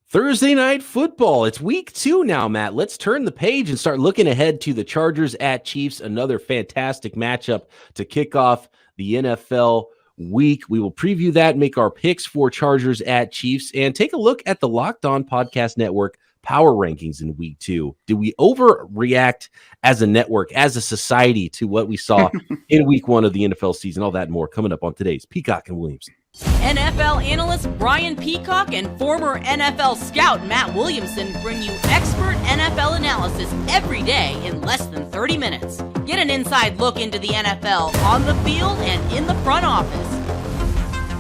Thursday night football. It's week 2 now, Matt. Let's turn the page and start looking ahead to the Chargers at Chiefs. Another fantastic matchup to kick off the NFL week. We will preview that, make our picks for Chargers at Chiefs, and take a look at the Locked On Podcast Network power rankings in week 2. Do we overreact as a network, as a society, to what we saw in week 1 of the NFL season? All that and more coming up on today's Peacock and Williamson. NFL analyst Brian Peacock and former NFL scout Matt Williamson bring you expert NFL analysis every day in less than 30 minutes. Get an inside look into the NFL on the field and in the front office.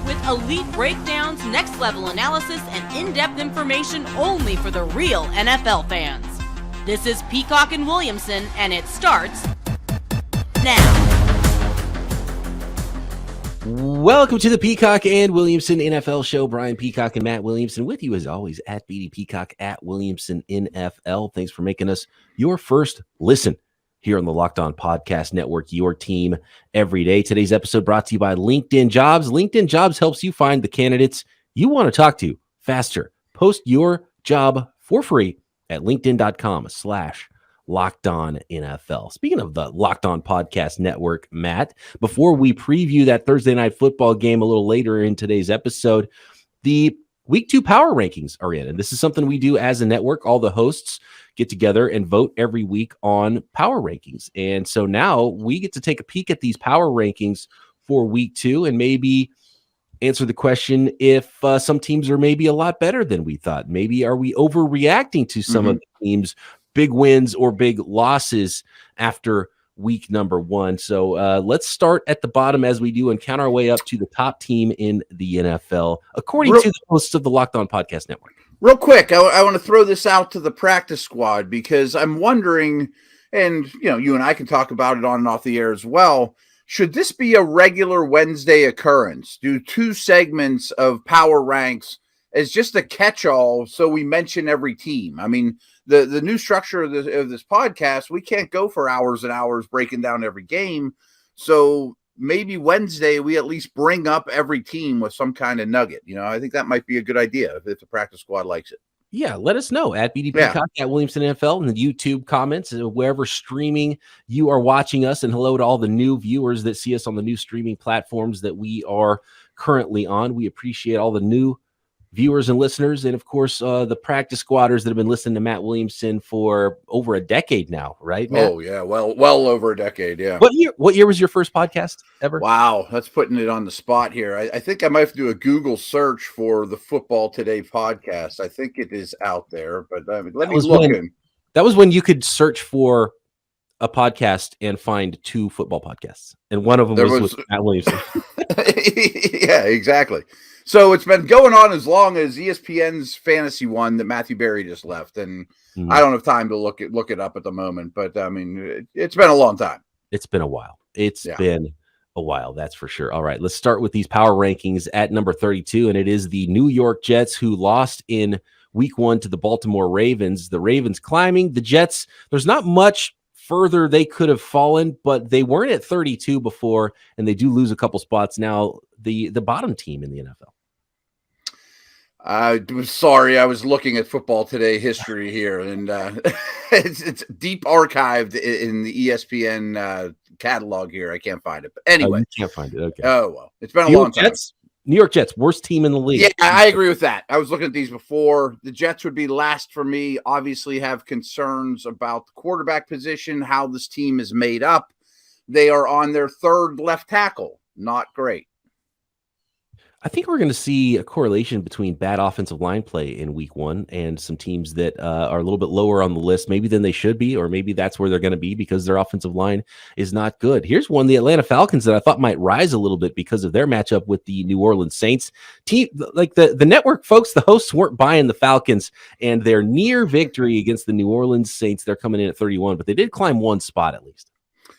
With elite breakdowns, next-level analysis, and in-depth information only for the real NFL fans. This is Peacock and Williamson, and it starts now. Welcome to the Peacock and Williamson NFL show. Brian Peacock and Matt Williamson with you as always at BD Peacock at Williamson NFL. Thanks for making us your first listen here on the Locked On Podcast Network, your team every day. Today's episode brought to you by LinkedIn Jobs. LinkedIn Jobs helps you find the candidates you want to talk to faster. Post your job for free at linkedin.com/Locked On NFL. Speaking of the Locked On Podcast Network, Matt, before we preview that Thursday night football game a little later in today's episode, the week 2 power rankings are in. And this is something we do as a network. All the hosts get together and vote every week on power rankings. And so now we get to take a peek at these power rankings for week 2 and maybe answer the question if some teams are maybe a lot better than we thought. Maybe are we overreacting to some of the teams' big wins or big losses after week number 1. So let's start at the bottom as we do and count our way up to the top team in the NFL, according to the hosts of the Locked On Podcast Network. Real quick, I want to throw this out to the practice squad because I'm wondering, and you and I can talk about it on and off the air as well, should this be a regular Wednesday occurrence? Do 2 segments of power ranks as just a catch-all so we mention every team? I mean, the new structure of this podcast, we can't go for hours and hours breaking down every game. So maybe Wednesday we at least bring up every team with some kind of nugget. I think that might be a good idea if the practice squad likes it. Yeah, let us know at BD Peacock at Williamson NFL in the YouTube comments, wherever streaming you are watching us. And hello to all the new viewers that see us on the new streaming platforms that we are currently on. We appreciate all the new viewers and listeners, and of course the practice squatters that have been listening to Matt Williamson for over a decade now, right, Matt? Oh yeah, well over a decade. Yeah. What year was your first podcast ever? Wow, that's putting it on the spot here. I think I might have to do a Google search for the Football Today podcast. I think it is out there, but let me look. That was when you could search for a podcast and find 2 football podcasts, and one of them was Matt Williamson. Yeah, exactly. So it's been going on as long as ESPN's fantasy one that Matthew Berry just left, and I don't have time to look it up at the moment. But I mean, it's been a long time. It's been a while. It's been a while, that's for sure. All right, let's start with these power rankings at number 32, and it is the New York Jets who lost in week 1 to the Baltimore Ravens. The Ravens climbing, the Jets. There's not much further they could have fallen, but they weren't at 32 before, and they do lose a couple spots now. The bottom team in the NFL. I was sorry. I was looking at Football Today history here, and it's deep archived in the ESPN catalog here. I can't find it, but anyway, you can't find it. Okay. Oh well, it's been a long time. New York Jets, worst team in the league. Yeah, I agree with that. I was looking at these before. The Jets would be last for me. Obviously, have concerns about the quarterback position, how this team is made up. They are on their 3rd left tackle. Not great. I think we're going to see a correlation between bad offensive line play in week 1 and some teams that are a little bit lower on the list, maybe than they should be, or maybe that's where they're going to be because their offensive line is not good. Here's one, the Atlanta Falcons, that I thought might rise a little bit because of their matchup with the New Orleans Saints. Team, like the network folks, the hosts weren't buying the Falcons and their near victory against the New Orleans Saints. They're coming in at 31, but they did climb 1 spot at least.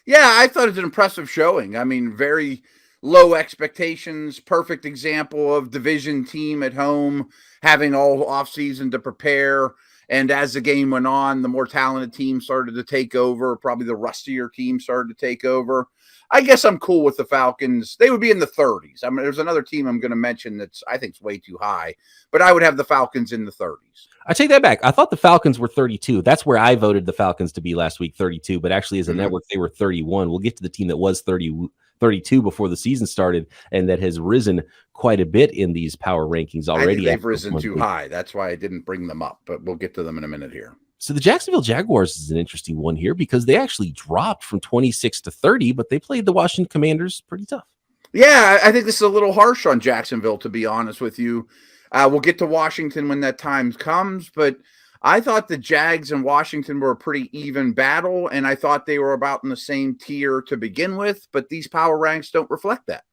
Yeah, I thought it was an impressive showing. I mean, very low expectations, perfect example of division team at home, having all offseason to prepare. And as the game went on, the more talented teams started to take over. Probably the rustier teams started to take over. I guess I'm cool with the Falcons. They would be in the 30s. I mean, there's another team I'm going to mention that's I think is way too high, but I would have the Falcons in the 30s. I take that back. I thought the Falcons were 32. That's where I voted the Falcons to be last week, 32. But actually, as a network, they were 31. We'll get to the team that was 32 before the season started, and that has risen quite a bit in these power rankings already. I think they've risen too high. That's why I didn't bring them up, but we'll get to them in a minute here. So the Jacksonville Jaguars is an interesting one here because they actually dropped from 26 to 30, but they played the Washington Commanders pretty tough. Yeah, I think this is a little harsh on Jacksonville, to be honest with you. We'll get to Washington when that time comes, but I thought the Jags and Washington were a pretty even battle, and I thought they were about in the same tier to begin with, but these power ranks don't reflect that.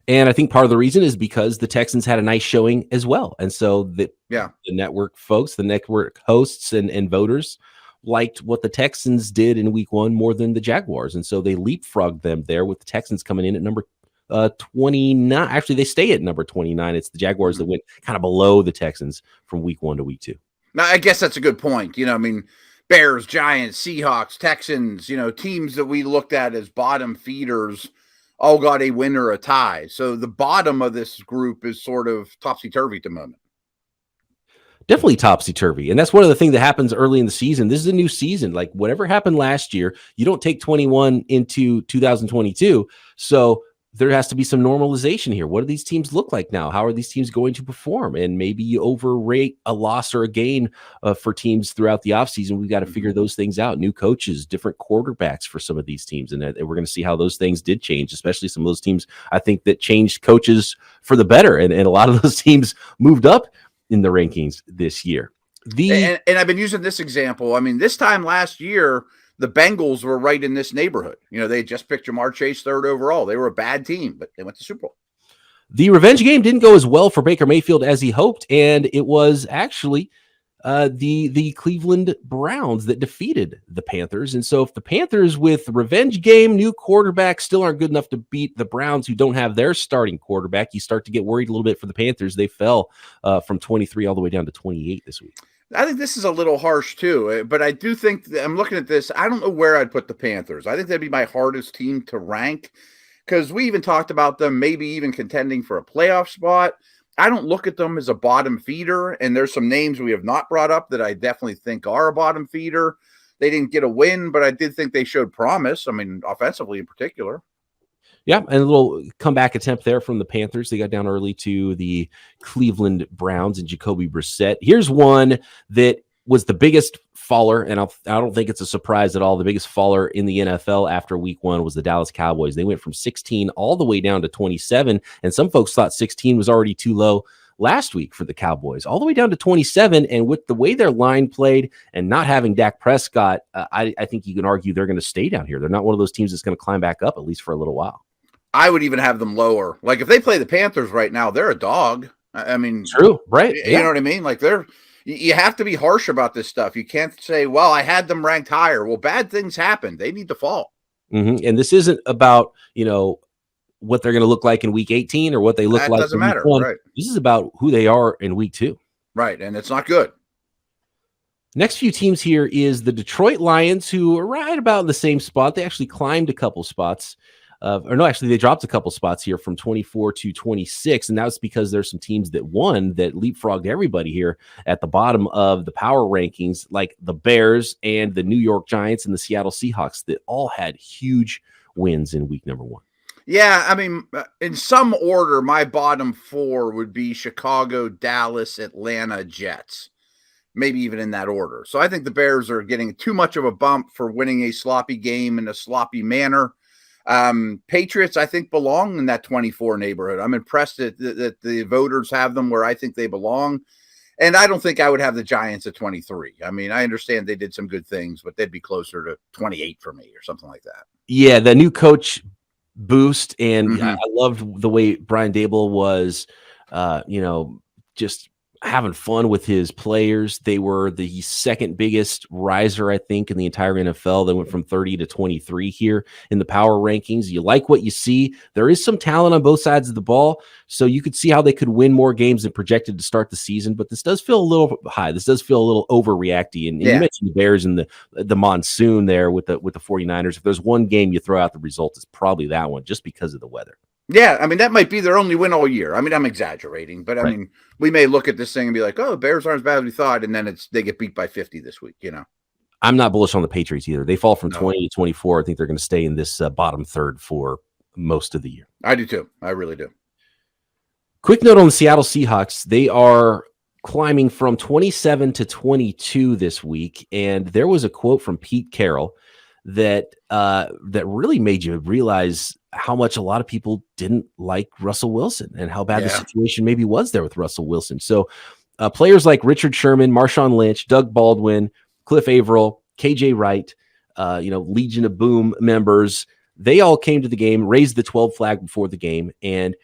And I think part of the reason is because the Texans had a nice showing as well. And so the network folks, the network hosts and voters liked what the Texans did in week 1 more than the Jaguars. And so they leapfrogged them there with the Texans coming in at number 29. Actually, they stay at number 29. It's the Jaguars that went kind of below the Texans from week 1 to week 2. Now, I guess that's a good point. I mean, Bears, Giants, Seahawks, Texans, teams that we looked at as bottom feeders all got a win or a tie. So the bottom of this group is sort of topsy-turvy at the moment. Definitely topsy-turvy. And that's one of the things that happens early in the season. This is a new season. Like whatever happened last year, you don't take 21 into 2022. So there has to be some normalization here. What do these teams look like now? How are these teams going to perform? And maybe you overrate a loss or a gain for teams throughout the offseason. We've got to figure those things out. New coaches, different quarterbacks for some of these teams. And we're going to see how those things did change, especially some of those teams, I think, that changed coaches for the better. And a lot of those teams moved up in the rankings this year. And I've been using this example. I mean, this time last year, the Bengals were right in this neighborhood. They just picked Jamar Chase 3rd overall. They were a bad team, but they went to Super Bowl. The revenge game didn't go as well for Baker Mayfield as he hoped, and it was actually the Cleveland Browns that defeated the Panthers. And so if the Panthers with revenge game, new quarterback still aren't good enough to beat the Browns who don't have their starting quarterback, you start to get worried a little bit for the Panthers. They fell from 23 all the way down to 28 this week. I think this is a little harsh too, but I do think I'm looking at this. I don't know where I'd put the Panthers. I think that'd be my hardest team to rank because we even talked about them maybe even contending for a playoff spot. I don't look at them as a bottom feeder, and there's some names we have not brought up that I definitely think are a bottom feeder. They didn't get a win, but I did think they showed promise. I mean, offensively in particular. Yeah, and a little comeback attempt there from the Panthers. They got down early to the Cleveland Browns and Jacoby Brissett. Here's one that was the biggest faller, and I don't think it's a surprise at all. The biggest faller in the NFL after week 1 was the Dallas Cowboys. They went from 16 all the way down to 27, and some folks thought 16 was already too low last week for the Cowboys, all the way down to 27. And with the way their line played and not having Dak Prescott, I think you can argue they're going to stay down here. They're not one of those teams that's going to climb back up, at least for a little while. I would even have them lower. Like if they play the Panthers right now, they're a dog. I mean, true, right? You know what I mean? Like you have to be harsh about this stuff. You can't say, well, I had them ranked higher. Well, bad things happen. They need to fall. Mm-hmm. And this isn't about, what they're going to look like in week 18 or what they look like. Doesn't matter. Right. This is about who they are in week 2. Right. And it's not good. Next few teams here is the Detroit Lions, who are right about in the same spot. They actually climbed a couple spots. They dropped a couple spots here from 24 to 26, and that's because there's some teams that won that leapfrogged everybody here at the bottom of the power rankings, like the Bears and the New York Giants and the Seattle Seahawks that all had huge wins in week number 1. Yeah, I mean, in some order, my bottom 4 would be Chicago, Dallas, Atlanta, Jets, maybe even in that order. So I think the Bears are getting too much of a bump for winning a sloppy game in a sloppy manner. Patriots, I think, belong in that 24 neighborhood. I'm impressed that the voters have them where I think they belong. And I don't think I would have the Giants at 23. I mean, I understand they did some good things, but they'd be closer to 28 for me or something like that. Yeah, the new coach boost. And I loved the way Brian Dable was, just having fun with his players. They were the second biggest riser, I think, in the entire NFL. They went from 30 to 23 here in the power rankings. You like what you see. There is some talent on both sides of the ball, so you could see how they could win more games than projected to start the season. But this does feel a little high. This does feel a little overreacty. And you mentioned the Bears and the monsoon there with the 49ers. If there's one game you throw out the results, it's probably that one, just because of the weather. Yeah, I mean, that might be their only win all year. I mean, I'm exaggerating, but I mean, we may look at this thing and be like, oh, the Bears aren't as bad as we thought, and then they get beat by 50 this week, I'm not bullish on the Patriots either. They fall from 20 to 24. I think they're going to stay in this bottom third for most of the year. I do too. I really do. Quick note on the Seattle Seahawks. They are climbing from 27 to 22 this week, and there was a quote from Pete Carroll that really made you realize how much a lot of people didn't like Russell Wilson and how bad the situation maybe was there with Russell Wilson. So players like Richard Sherman, Marshawn Lynch, Doug Baldwin, Cliff Averill, KJ Wright, Legion of Boom members, they all came to the game, raised the 12 flag before the game. And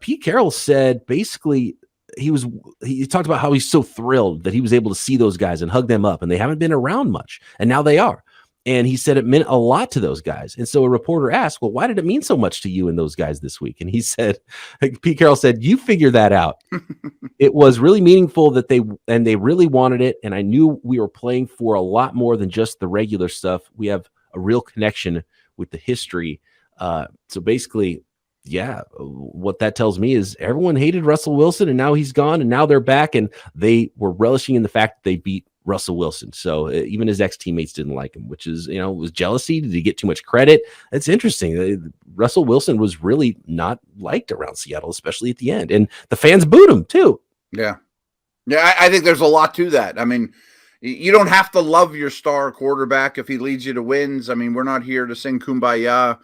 Pete Carroll said basically he talked about how he's so thrilled that he was able to see those guys and hug them up, and they haven't been around much, and now they are. And he said it meant a lot to those guys. And so a reporter asked, well, why did it mean so much to you and those guys this week? And he said, Pete Carroll said, you figure that out. It was really meaningful that they really wanted it. And I knew we were playing for a lot more than just the regular stuff. We have a real connection with the history. So basically, what that tells me is everyone hated Russell Wilson, and now he's gone, and now they're back, and they were relishing in the fact that they beat Russell Wilson. So even his ex-teammates didn't like him, which is, was jealousy. Did he get too much credit? It's interesting. Russell Wilson was really not liked around Seattle, especially at the end. And the fans booed him too. Yeah. Yeah, I think there's a lot to that. I mean, you don't have to love your star quarterback if he leads you to wins. I mean, we're not here to sing Kumbaya,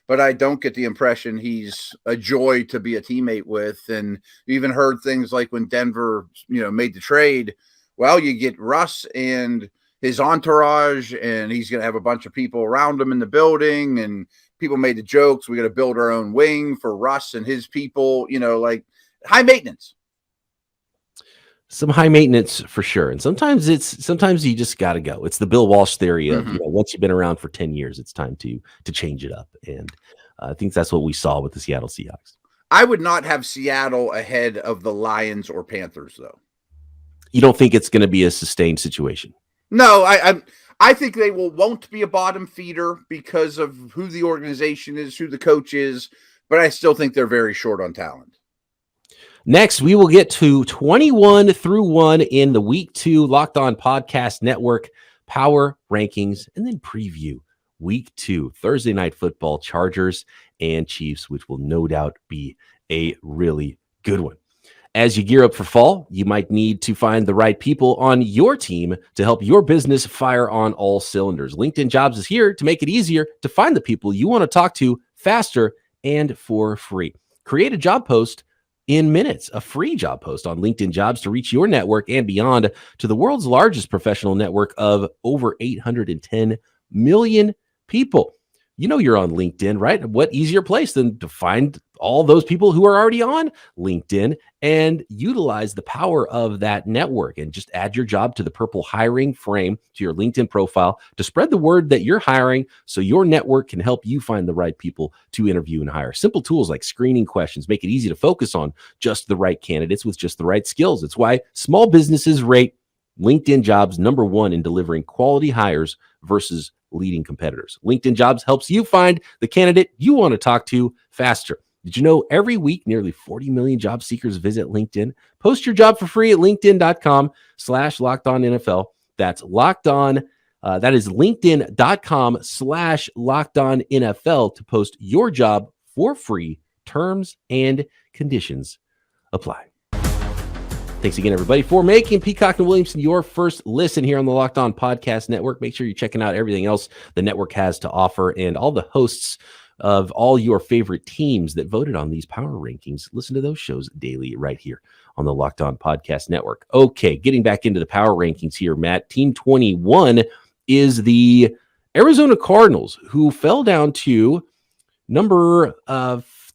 but I don't get the impression he's a joy to be a teammate with. And you even heard things like when Denver, made the trade, well, you get Russ and his entourage, and he's going to have a bunch of people around him in the building, and people made the jokes, we got to build our own wing for Russ and his people, like high maintenance. Some high maintenance for sure. And sometimes you just got to go. It's the Bill Walsh theory of, once you've been around for 10 years, it's time to change it up. And I think that's what we saw with the Seattle Seahawks. I would not have Seattle ahead of the Lions or Panthers, though. You don't think it's going to be a sustained situation? No, I think they won't be a bottom feeder because of who the organization is, who the coach is, but I still think they're very short on talent. Next, we will get to 21 through 1 in the Week 2 Locked On Podcast Network Power Rankings, and then preview Week 2 Thursday Night Football, Chargers and Chiefs, which will no doubt be a really good one. As you gear up for fall, you might need to find the right people on your team to help your business fire on all cylinders. LinkedIn Jobs is here to make it easier to find the people you want to talk to faster and for free. Create a job post in minutes, a free job post on LinkedIn Jobs to reach your network and beyond to the world's largest professional network of over 810 million people. You're on LinkedIn, right? What easier place than to find all those people who are already on LinkedIn and utilize the power of that network and just add your job to the purple hiring frame to your LinkedIn profile to spread the word that you're hiring so your network can help you find the right people to interview and hire. Simple tools like screening questions make it easy to focus on just the right candidates with just the right skills. It's why small businesses rate LinkedIn Jobs #1 in delivering quality hires versus leading competitors. LinkedIn Jobs helps you find the candidate you want to talk to faster. Did you know every week nearly 40 million job seekers visit LinkedIn? Post your job for free at linkedin.com/LockedOnNFL. That's locked on. That is linkedin.com/LockedOnNFL to post your job for free. Terms and conditions apply. Thanks again, everybody, for making Peacock and Williamson your first listen here on the Locked On Podcast Network. Make sure you're checking out everything else the network has to offer and all the hosts of all your favorite teams that voted on these power rankings. Listen to those shows daily right here on the Locked On Podcast Network. Okay, getting back into the power rankings here, Matt. Team 21 is the Arizona Cardinals, who fell down to number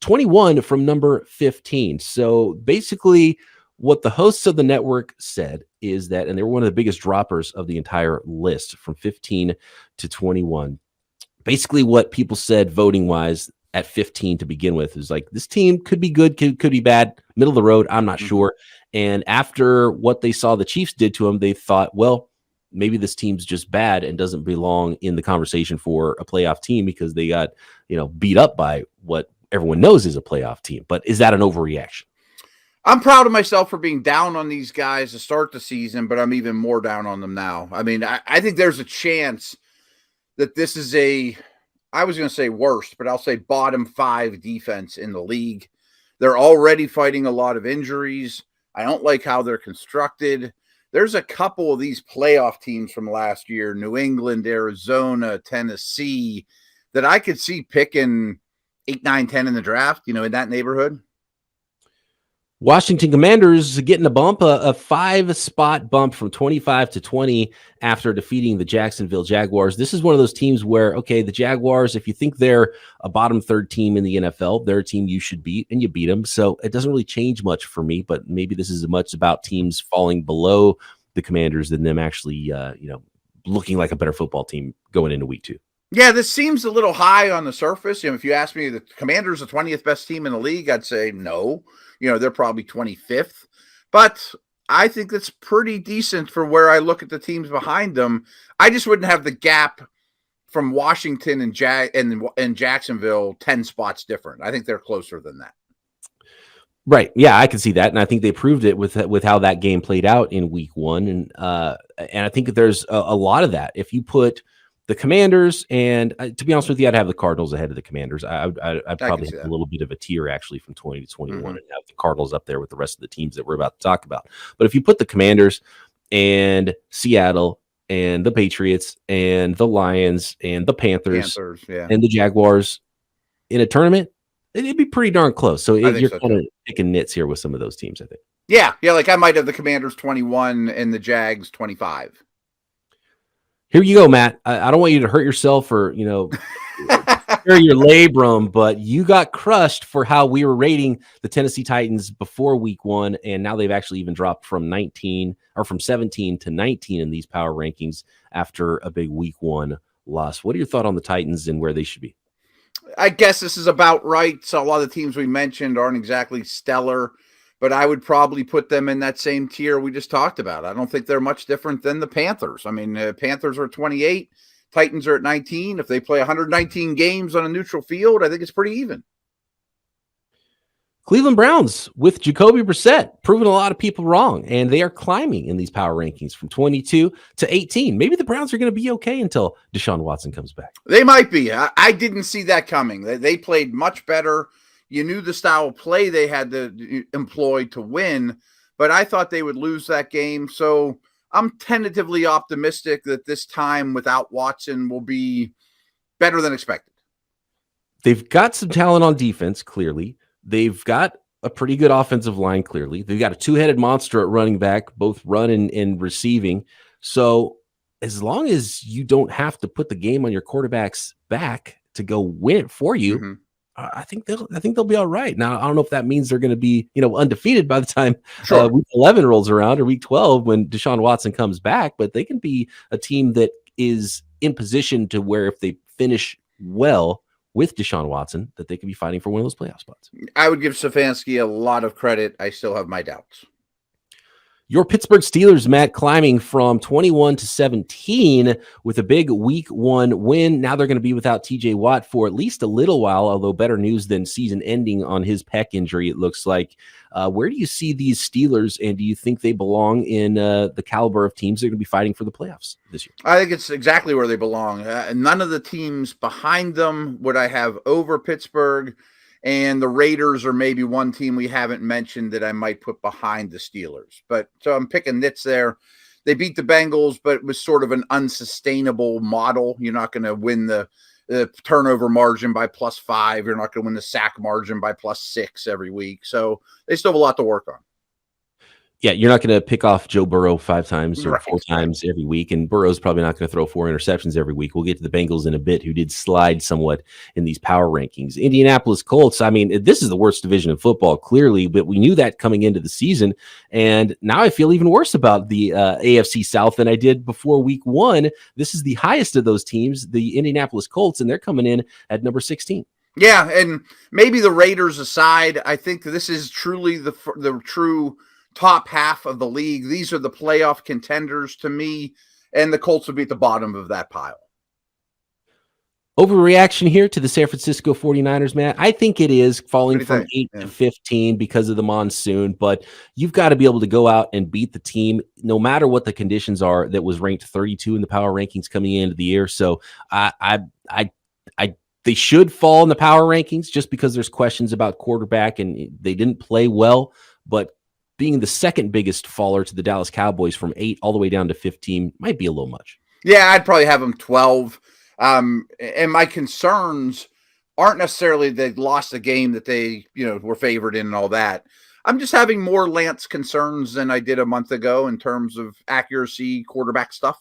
21 from number 15. So basically, what the hosts of the network said is that, and they were one of the biggest droppers of the entire list from 15 to 21. Basically, what people said voting wise at 15 to begin with is like, this team could be good, could be bad, middle of the road. I'm not sure. And after what they saw the Chiefs did to them, they thought, well, maybe this team's just bad and doesn't belong in the conversation for a playoff team because they got, beat up by what everyone knows is a playoff team. But is that an overreaction? I'm proud of myself for being down on these guys to start the season, but I'm even more down on them now. I mean, I think there's a chance that this is I was going to say worst, but I'll say bottom 5 defense in the league. They're already fighting a lot of injuries. I don't like how they're constructed. There's a couple of these playoff teams from last year, New England, Arizona, Tennessee, that I could see picking 8, 9, 10 in the draft, in that neighborhood. Washington Commanders getting a bump, a 5-spot bump from 25 to 20 after defeating the Jacksonville Jaguars. This is one of those teams where, okay, the Jaguars, if you think they're a bottom 3rd team in the NFL, they're a team you should beat, and you beat them. So it doesn't really change much for me, but maybe this is as much about teams falling below the Commanders than them actually, looking like a better football team going into week 2. Yeah, this seems a little high on the surface. If you ask me, the Commanders the 20th best team in the league, I'd say no. They're probably 25th. But I think that's pretty decent for where I look at the teams behind them. I just wouldn't have the gap from Washington and Jacksonville 10 spots different. I think they're closer than that. Right. Yeah, I can see that. And I think they proved it with how that game played out in week 1. And I think that there's a lot of that. If you put the Commanders, and to be honest with you, I'd have the Cardinals ahead of the Commanders. I'd probably have a little bit of a tier actually from 20 to 21 and have the Cardinals up there with the rest of the teams that we're about to talk about. But if you put the Commanders and Seattle and the Patriots and the Lions and the Panthers and the Jaguars in a tournament, it'd be pretty darn close. So you're kind of picking nits here with some of those teams, I think. Yeah. Like I might have the Commanders 21 and the Jags 25. Here you go, Matt. I don't want you to hurt yourself or, share your labrum, but you got crushed for how we were rating the Tennessee Titans before week 1. And now they've actually even dropped from 17 to 19 in these power rankings after a big week 1 loss. What are your thoughts on the Titans and where they should be? I guess this is about right. So a lot of the teams we mentioned aren't exactly stellar, but I would probably put them in that same tier we just talked about. I don't think they're much different than the Panthers. I mean, Panthers are 28, Titans are at 19. If they play 119 games on a neutral field, I think it's pretty even. Cleveland Browns with Jacoby Brissett, proving a lot of people wrong, and they are climbing in these power rankings from 22 to 18. Maybe the Browns are going to be okay until Deshaun Watson comes back. They might be. I didn't see that coming. They played much better. You knew the style of play they had to employ to win, but I thought they would lose that game. So I'm tentatively optimistic that this time without Watson will be better than expected. They've got some talent on defense, clearly. They've got a pretty good offensive line, clearly. They've got a 2-headed monster at running back, both run and receiving. So as long as you don't have to put the game on your quarterback's back to go win for you, I think they'll be all right. Now, I don't know if that means they're going to be, undefeated by the time week 11 rolls around or week 12 when Deshaun Watson comes back, but they can be a team that is in position to where if they finish well with Deshaun Watson, that they can be fighting for one of those playoff spots. I would give Stefanski a lot of credit. I still have my doubts. Your Pittsburgh Steelers, Matt, climbing from 21 to 17 with a big week 1 win. Now they're going to be without TJ Watt for at least a little while, although better news than season ending on his pec injury, it looks like. Where do you see these Steelers, and do you think they belong in the caliber of teams that are going to be fighting for the playoffs this year? I think it's exactly where they belong. None of the teams behind them would I have over Pittsburgh. And the Raiders are maybe one team we haven't mentioned that I might put behind the Steelers. But so I'm picking nits there. They beat the Bengals, but it was sort of an unsustainable model. You're not going to win the turnover margin by +5. You're not going to win the sack margin by +6 every week. So they still have a lot to work on. Yeah, you're not going to pick off Joe Burrow 5 times or Right, 4 times every week, and Burrow's probably not going to throw 4 interceptions every week. We'll get to the Bengals in a bit, who did slide somewhat in these power rankings. Indianapolis Colts, I mean, this is the worst division in football, clearly, but we knew that coming into the season, and now I feel even worse about the AFC South than I did before week 1. This is the highest of those teams, the Indianapolis Colts, and they're coming in at number 16. Yeah, and maybe the Raiders aside, I think this is truly the true top half of the league. These are the playoff contenders to me, and the Colts will be at the bottom of that pile. Overreaction here to the San Francisco 49ers, Matt. I think it is falling from 8 to 15 because of the monsoon, but you've got to be able to go out and beat the team no matter what the conditions are that was ranked 32 in the power rankings coming into the year. So they should fall in the power rankings just because there's questions about quarterback and they didn't play well, but being the second biggest faller to the Dallas Cowboys from 8 all the way down to 15 might be a little much. Yeah, I'd probably have them 12. And my concerns aren't necessarily they lost a game that they, were favored in and all that. I'm just having more Lance concerns than I did a month ago in terms of accuracy, quarterback stuff.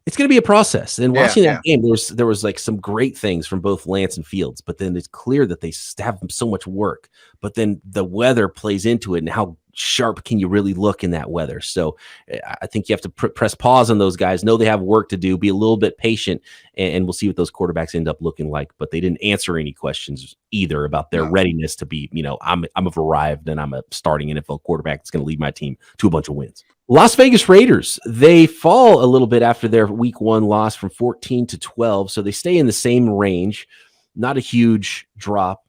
It's going to be a process. And watching that game, there was like some great things from both Lance and Fields, but then it's clear that they have so much work. But then the weather plays into it, and how sharp can you really look in that weather? So I think you have to press pause on those guys. Know they have work to do. Be a little bit patient, and we'll see what those quarterbacks end up looking like. But they didn't answer any questions either about their readiness to be. I'm arrived, and I'm a starting NFL quarterback that's going to lead my team to a bunch of wins. Las Vegas Raiders, they fall a little bit after their week 1 loss from 14 to 12. So they stay in the same range, not a huge drop,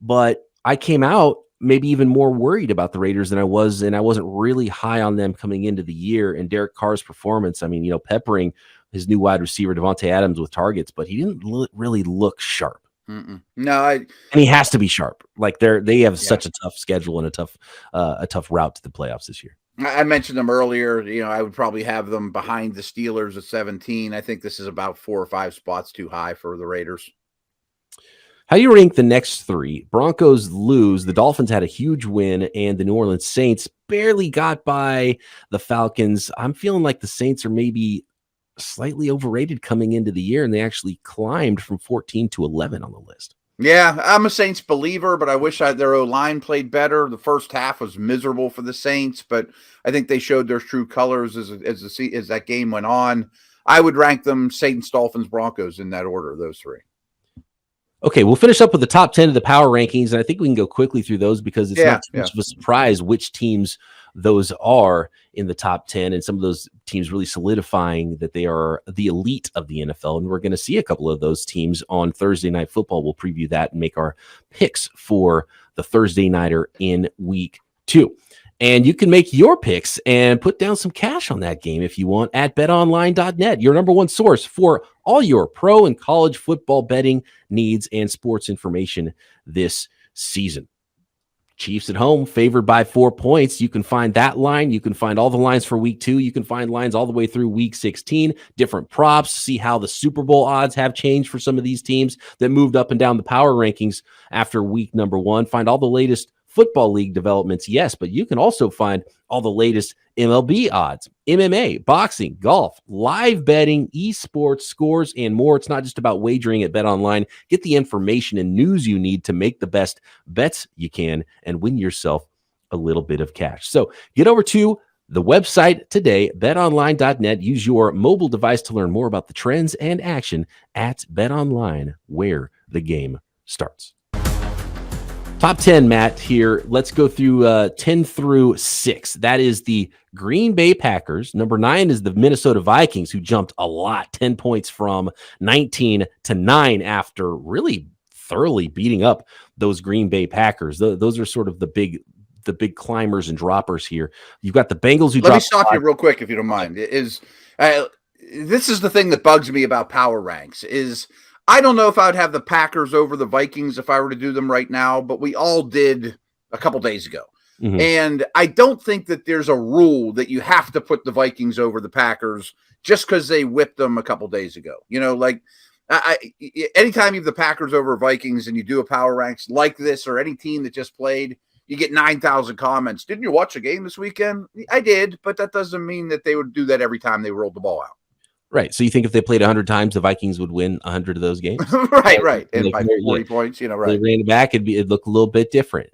but I came out maybe even more worried about the Raiders than I was, and I wasn't really high on them coming into the year. And Derek Carr's performance, I mean, peppering his new wide receiver, Devontae Adams, with targets, but he didn't really look sharp. No, and he has to be sharp. Like they have such a tough schedule and a tough route to the playoffs this year. I mentioned them earlier. I would probably have them behind the Steelers at 17. I think this is about 4 or 5 spots too high for the Raiders. How do you rank the next 3? Broncos lose. The Dolphins had a huge win, and the New Orleans Saints barely got by the Falcons. I'm feeling like the Saints are maybe slightly overrated coming into the year, and they actually climbed from 14 to 11 on the list. Yeah, I'm a Saints believer, but I wish their O-line played better. The first half was miserable for the Saints, but I think they showed their true colors as that game went on. I would rank them Saints, Dolphins, Broncos in that order, those 3. Okay, we'll finish up with the top 10 of the power rankings, and I think we can go quickly through those because it's not too much of a surprise which teams those are in the top 10, and some of those teams really solidifying that they are the elite of the NFL, and we're going to see a couple of those teams on Thursday Night Football. We'll preview that and make our picks for the Thursday Nighter in week 2. And you can make your picks and put down some cash on that game if you want at betonline.net, your number one source for all your pro and college football betting needs and sports information this season. Chiefs at home, favored by 4 points. You can find that line. You can find all the lines for week 2. You can find lines all the way through week 16, different props, see how the Super Bowl odds have changed for some of these teams that moved up and down the power rankings after week number 1. Find all the latest football league developments, yes, but you can also find all the latest MLB odds, MMA, boxing, golf, live betting, esports, scores, and more. It's not just about wagering at BetOnline. Get the information and news you need to make the best bets you can and win yourself a little bit of cash. So get over to the website today, betonline.net. Use your mobile device to learn more about the trends and action at BetOnline, where the game starts. Top 10, Matt, here. Let's go through 10 through 6. That is the Green Bay Packers. Number 9 is the Minnesota Vikings, who jumped a lot, 10 points from 19 to 9 after really thoroughly beating up those Green Bay Packers. Those are sort of the big climbers and droppers here. You've got the Bengals who dropped. Let me stop you real quick, if you don't mind. This is the thing that bugs me about power ranks is I don't know if I would have the Packers over the Vikings if I were to do them right now, but we all did a couple days ago. Mm-hmm. And I don't think that there's a rule that you have to put the Vikings over the Packers just because they whipped them a couple days ago. Anytime you have the Packers over Vikings and you do a power ranks like this or any team that just played, you get 9,000 comments. Didn't you watch a game this weekend? I did, but that doesn't mean that they would do that every time they rolled the ball out. Right. So you think if they played 100 times, the Vikings would win 100 of those games? right. And by 40 points, right. They ran it back, it'd look a little bit different.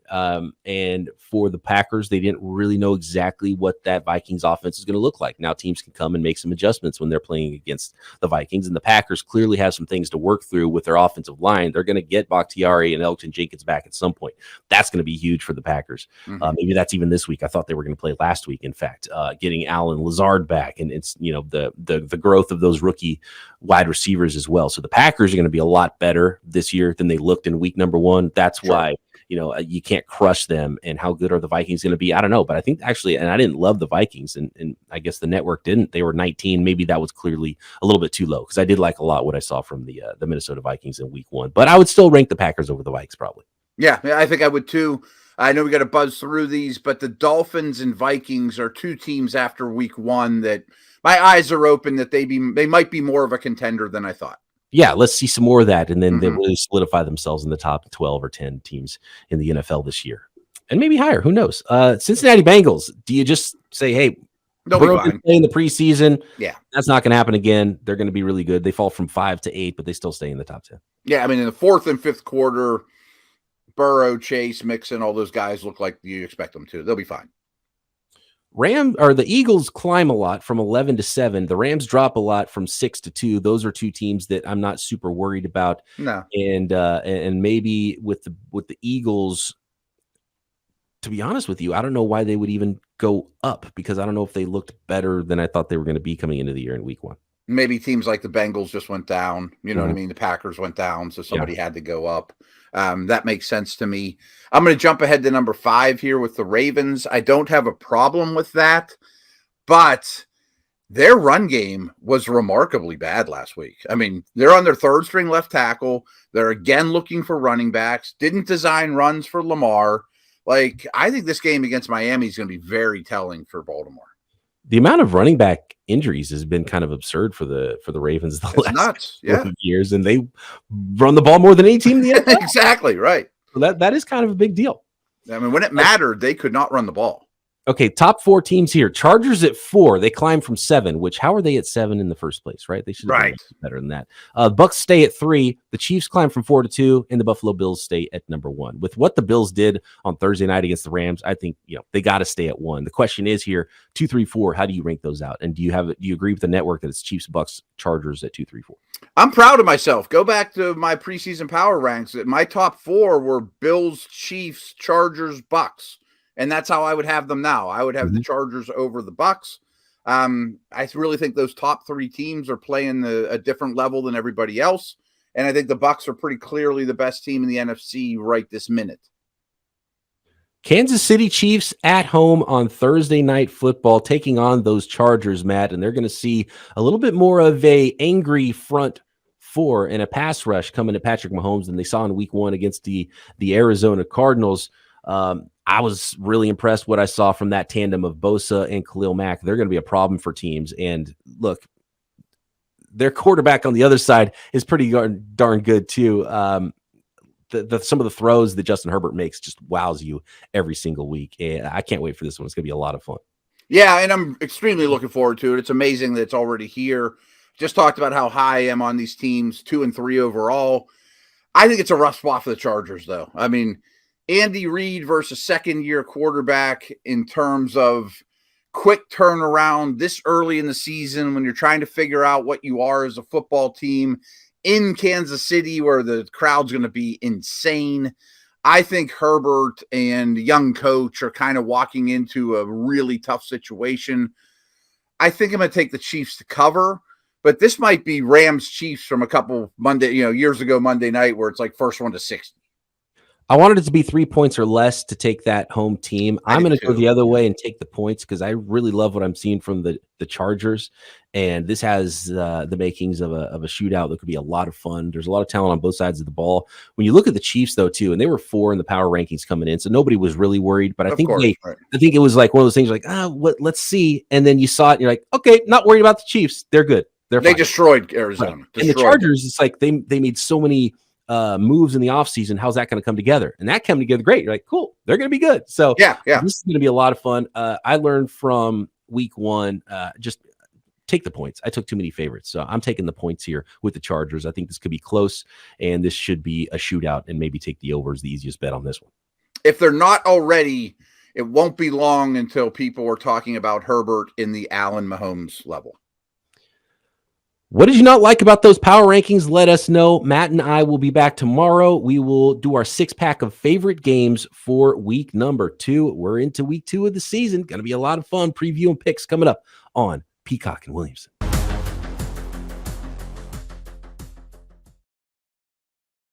And for the Packers, they didn't really know exactly what that Vikings offense is going to look like. Now teams can come and make some adjustments when they're playing against the Vikings, and the Packers clearly have some things to work through with their offensive line. They're going to get Bakhtiari and Elgton Jenkins back at some point. That's going to be huge for the Packers. Maybe that's even this week. I thought they were going to play last week. In fact, getting Allen Lazard back, and it's the growth of those rookie wide receivers as well. So the Packers are going to be a lot better this year than they looked in week number 1. That's why you can't crush them. And how good are the Vikings going to be? I don't know, but I think actually, and I didn't love the Vikings, and I guess the network didn't. They were 19. Maybe that was clearly a little bit too low, because I did like a lot what I saw from the Minnesota Vikings in week 1. But I would still rank the Packers over the Vikes probably. Yeah, I think I would too. I know we got to buzz through these, but the Dolphins and Vikings are 2 teams after week 1 that my eyes are open that they might be more of a contender than I thought. Yeah, let's see some more of that, and then they really solidify themselves in the top 12 or 10 teams in the NFL this year, and maybe higher. Who knows? Cincinnati Bengals. Do you just say, "Hey, Burrow can play in the preseason"? Yeah, that's not going to happen again. They're going to be really good. They fall from 5 to 8, but they still stay in the top 10. Yeah, I mean, in the 4th and 5th quarter, Burrow, Chase, Mixon, all those guys look like you expect them to. They'll be fine. The Eagles climb a lot from 11 to 7. The Rams drop a lot from 6 to 2. Those are 2 teams that I'm not super worried about. No. And maybe with the Eagles, to be honest with you, I don't know why they would even go up, because I don't know if they looked better than I thought they were going to be coming into the year in week 1. Maybe teams like the Bengals just went down. You know what I mean? The Packers went down, so somebody had to go up. That makes sense to me. I'm going to jump ahead to number 5 here with the Ravens. I don't have a problem with that, but their run game was remarkably bad last week. I mean, they're on their 3rd string left tackle. They're again looking for running backs. Didn't design runs for Lamar. I think this game against Miami is going to be very telling for Baltimore. The amount of running back injuries has been kind of absurd for the Ravens last couple of years, and they run the ball more than any team in the NFL. Exactly, right. So that is kind of a big deal. I mean, when it mattered, they could not run the ball. Okay, top 4 teams here. Chargers at 4. They climb from 7, which how are they at 7 in the first place, right? They should have been better than that. Bucks stay at 3. The Chiefs climb from 4 to 2, and the Buffalo Bills stay at number 1. With what the Bills did on Thursday night against the Rams, I think they got to stay at 1. The question is here, 2, 3, 4. How do you rank those out? And do you agree with the network that it's Chiefs, Bucks, Chargers at 2, 3, 4? I'm proud of myself. Go back to my preseason power ranks. My top 4 were Bills, Chiefs, Chargers, Bucks. And that's how I would have them now. I would have the Chargers over the Bucks. I really think those top 3 teams are playing a different level than everybody else. And I think the Bucks are pretty clearly the best team in the NFC right this minute. Kansas City Chiefs at home on Thursday Night Football, taking on those Chargers, Matt. And they're going to see a little bit more of a angry front 4 and a pass rush coming to Patrick Mahomes than they saw in week 1 against the Arizona Cardinals. I was really impressed what I saw from that tandem of Bosa and Khalil Mack. They're going to be a problem for teams. And look, their quarterback on the other side is pretty darn good too. Some of the throws that Justin Herbert makes just wows you every single week. And I can't wait for this one. It's going to be a lot of fun. Yeah, and I'm extremely looking forward to it. It's amazing that it's already here. Just talked about how high I am on these teams, 2 and 3 overall. I think it's a rough spot for the Chargers, though. I mean, Andy Reid versus second-year quarterback in terms of quick turnaround this early in the season when you're trying to figure out what you are as a football team in Kansas City where the crowd's going to be insane. I think Herbert and young coach are kind of walking into a really tough situation. I think I'm going to take the Chiefs to cover, but this might be Rams Chiefs from a couple years ago Monday night where it's like first one to 60. I wanted it to be 3 points or less to take that home team. I'm going to go the other way and take the points because I really love what I'm seeing from the Chargers. And this has the makings of a shootout that could be a lot of fun. There's a lot of talent on both sides of the ball. When you look at the Chiefs, though, too, and they were 4 in the power rankings coming in, so nobody was really worried. But I think it was like one of those things like, let's see. And then you saw it, and you're like, okay, not worried about the Chiefs. They're good. They destroyed Arizona. And the Chargers, it's like they made so many moves in the offseason. How's that going to come together? And that came together great. You're like, cool, they're going to be good. So yeah. This is going to be a lot of fun. I learned from week one, just take the points. I took too many favorites. So I'm taking the points here with the Chargers. I think this could be close, and this should be a shootout, and maybe take the over as the easiest bet on this one. If they're not already, it won't be long until people are talking about Herbert in the Allen Mahomes level. What did you not like about those power rankings? Let us know. Matt and I will be back tomorrow. We will do our 6-pack of favorite games for week number 2. We're into week 2 of the season. Going to be a lot of fun. Preview and picks coming up on Peacock and Williamson.